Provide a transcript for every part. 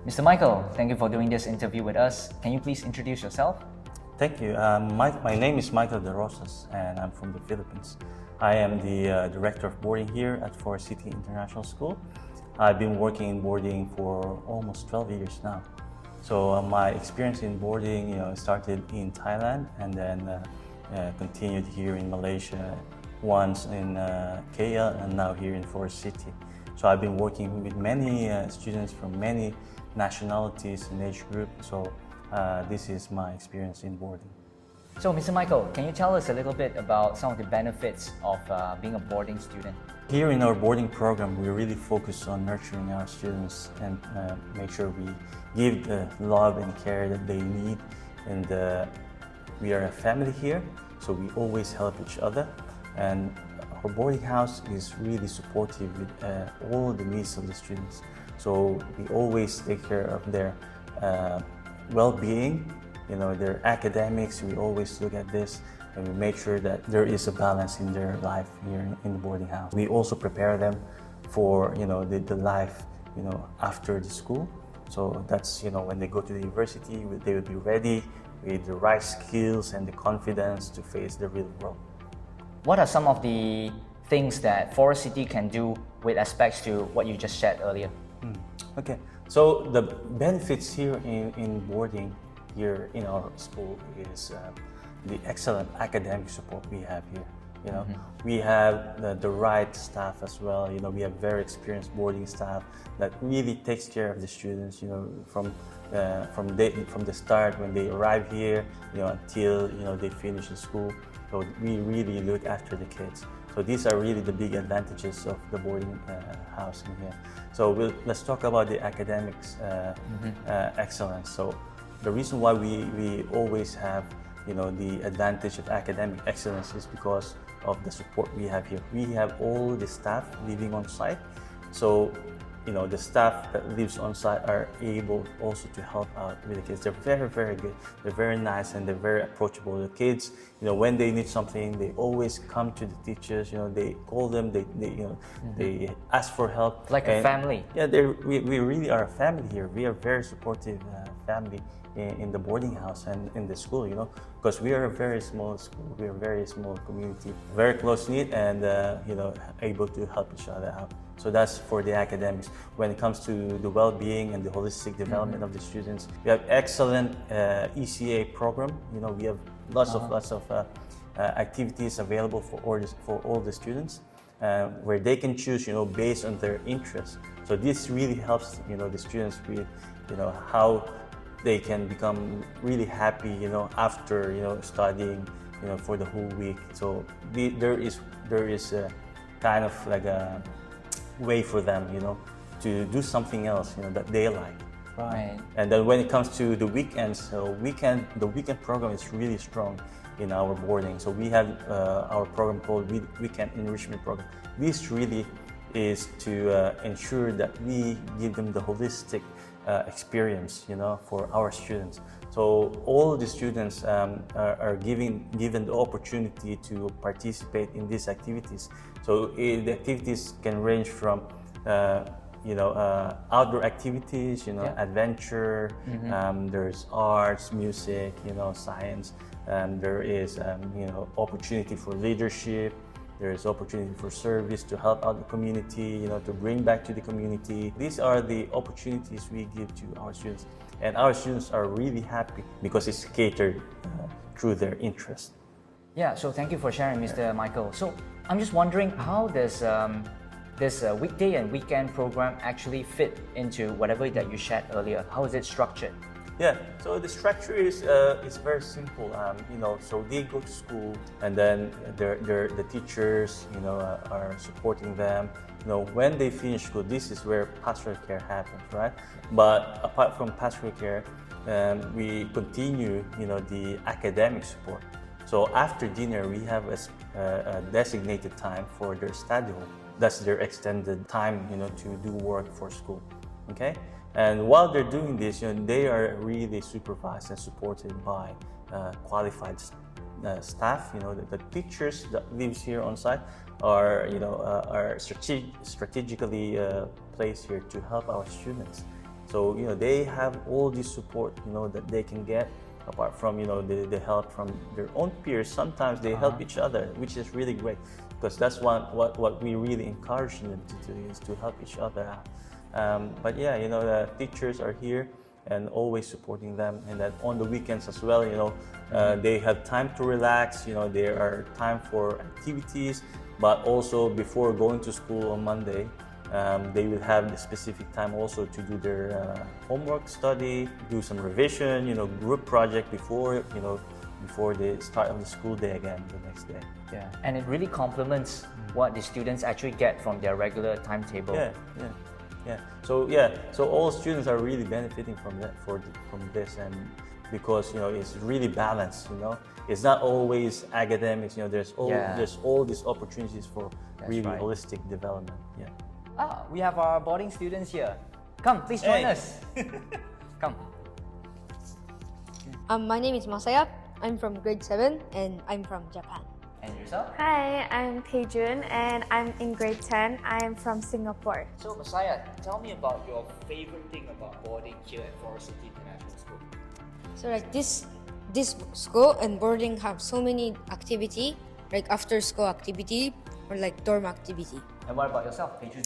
Mr. Michael, thank you for doing this interview with us. Can you please introduce yourself? Thank you. My name is Michael de Rosas, and I'm from the Philippines. I am the director of boarding here at City International School. I've been working in boarding for almost 12 years now. So my experience in boarding, started in Thailand and then continued here in Malaysia, once in KL, and now here in Forest City. So I've been working with many students from many nationalities and age groups. So this is my experience in boarding. So, Mr. Michael, can you tell us a little bit about some of the benefits of being a boarding student? Here in our boarding program, we really focus on nurturing our students and make sure we give the love and care that they need. And we are a family here, so we always help each other. And our boarding house is really supportive with all the needs of the students. So we always take care of their well-being, their academics. We always look at this and we make sure that there is a balance in their life here in the boarding house. We also prepare them for the life after the school. So that's when they go to the university, they will be ready with the right skills and the confidence to face the real world. What are some of the things that Forest City can do with aspects to what you just shared earlier? Okay, so the benefits here in boarding here in our school is the excellent academic support we have here. We have the right staff as well. We have very experienced boarding staff that really takes care of the students. From the start when they arrive here, until they finish the school. So we really look after the kids. So these are really the big advantages of the boarding house in here. So let's talk about the academics excellence. So the reason why we always have the advantage of academic excellence is because of the support we have here. We have all the staff living on site. So the staff that lives on site are able also to help out with the kids. They're very, very good. They're very nice and they're very approachable. The kids, when they need something, they always come to the teachers. They call them. They ask for help. Like a family. Yeah, we really are a family here. We are a very supportive family in the boarding house and in the school. Because we are a very small school. We are a very small community, very close knit, and able to help each other out. So that's for the academics. When it comes to the well-being and the holistic development of the students, we have excellent ECA program. We have lots of activities available for all the students, where they can choose, based on their interests. So this really helps, the students with, how they can become really happy, after studying, for the whole week. So there is a kind of like a way for them, to do something else, that they like. Right. And then when it comes to the weekends, the weekend program is really strong in our boarding. So we have our program called Weekend Enrichment Program. This really is to ensure that we give them the holistic experience, for our students. So all the students are given the opportunity to participate in these activities. So the activities can range from outdoor activities, adventure. There's arts, music, science. There is opportunity for leadership. There is opportunity for service, to help out the community, to bring back to the community. These are the opportunities we give to our students. And our students are really happy because it's catered through their interest. Yeah, so thank you for sharing, Mr. Michael. So I'm just wondering, how does this weekday and weekend program actually fit into whatever that you shared earlier? How is it structured? Yeah, so the structure is very simple. So they go to school, and then the teachers, are supporting them. When they finish school, this is where pastoral care happens, right? But apart from pastoral care, we continue, the academic support. So after dinner, we have a designated time for their study hall. That's their extended time, to do work for school. Okay. And while they're doing this, they are really supervised and supported by qualified staff. The teachers that lives here on site are strategically placed here to help our students. So they have all this support that they can get apart from the help from their own peers. Sometimes they help each other, which is really great, because that's what we really encourage them to do, is to help each other out. But yeah, the teachers are here and always supporting them, and that on the weekends as well, they have time to relax, there are time for activities, but also before going to school on Monday, they will have the specific time also to do their homework, study, do some revision, group project before the start of the school day again the next day. Yeah, and it really complements what the students actually get from their regular timetable. Yeah. So all students are really benefiting from that, from this, and because it's really balanced. It's not always academics. There's all these opportunities for really holistic development. Yeah. We have our boarding students here. Come, please join us. Come. My name is Masaya. I'm from grade 7 and I'm from Japan. And yourself? Hi, I'm Taejun and I'm in grade 10. I am from Singapore. So Messiah, tell me about your favorite thing about boarding here at Forest City International School. So like this school and boarding have so many activity, like after school activity or like dorm activity. And what about yourself, Taejun?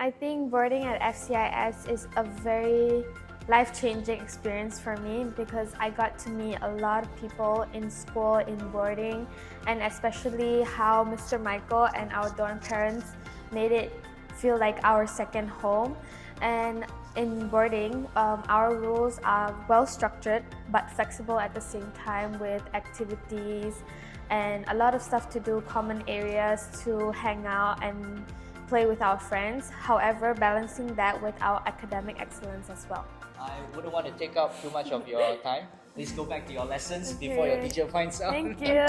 I think boarding at FCIS is a very life-changing experience for me because I got to meet a lot of people in school, in boarding, and especially how Mr. Michael and our dorm parents made it feel like our second home. And in boarding, our rules are well-structured but flexible at the same time, with activities and a lot of stuff to do, common areas to hang out and play with our friends. However, balancing that with our academic excellence as well. I wouldn't want to take up too much of your time. Please go back to your lessons before your teacher finds out. Thank you.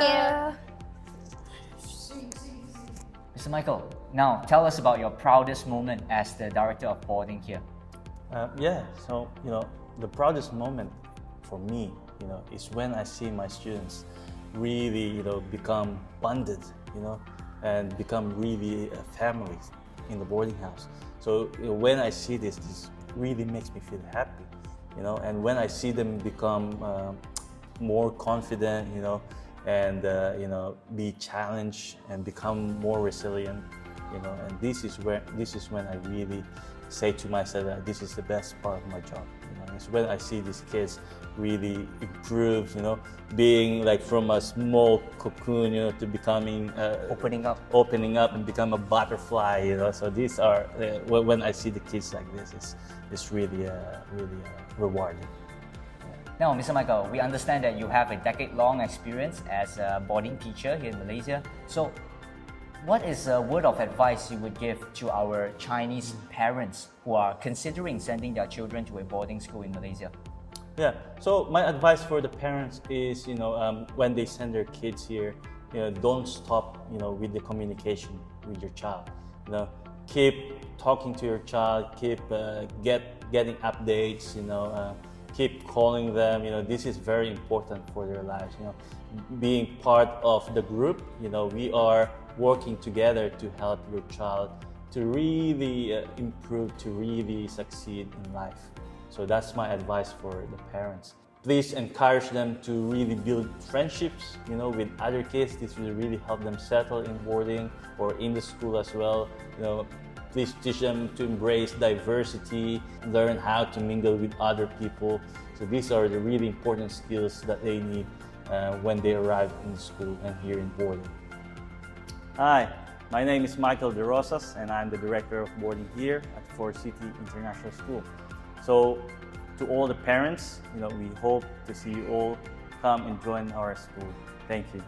Mr. Michael, now tell us about your proudest moment as the director of boarding here. So the proudest moment for me, is when I see my students really, become bonded, and become really a family in the boarding house. So when I see this really makes me feel happy, and when I see them become more confident, and be challenged and become more resilient, and this is when I really say to myself that this is the best part of my job. It's when I see these kids really improve, being like from a small cocoon, to becoming Opening up. and become a butterfly. So these are when I see the kids like this, it's really rewarding. Now, Mr. Michael, we understand that you have a decade-long experience as a boarding teacher here in Malaysia. So, what is a word of advice you would give to our Chinese parents who are considering sending their children to a boarding school in Malaysia? Yeah, so my advice for the parents is, when they send their kids here, don't stop, with the communication with your child. Keep talking to your child, keep getting updates, keep calling them. This is very important for their lives. Being part of the group, we are working together to help your child to really improve, to really succeed in life. So that's my advice for the parents. Please encourage them to really build friendships, with other kids. This will really help them settle in boarding or in the school as well. Please teach them to embrace diversity, learn how to mingle with other people. So these are the really important skills that they need when they arrive in school and here in boarding. Hi, my name is Michael de Rosas, and I'm the director of boarding here at Forest City International School. So to all the parents, we hope to see you all come and join our school. Thank you.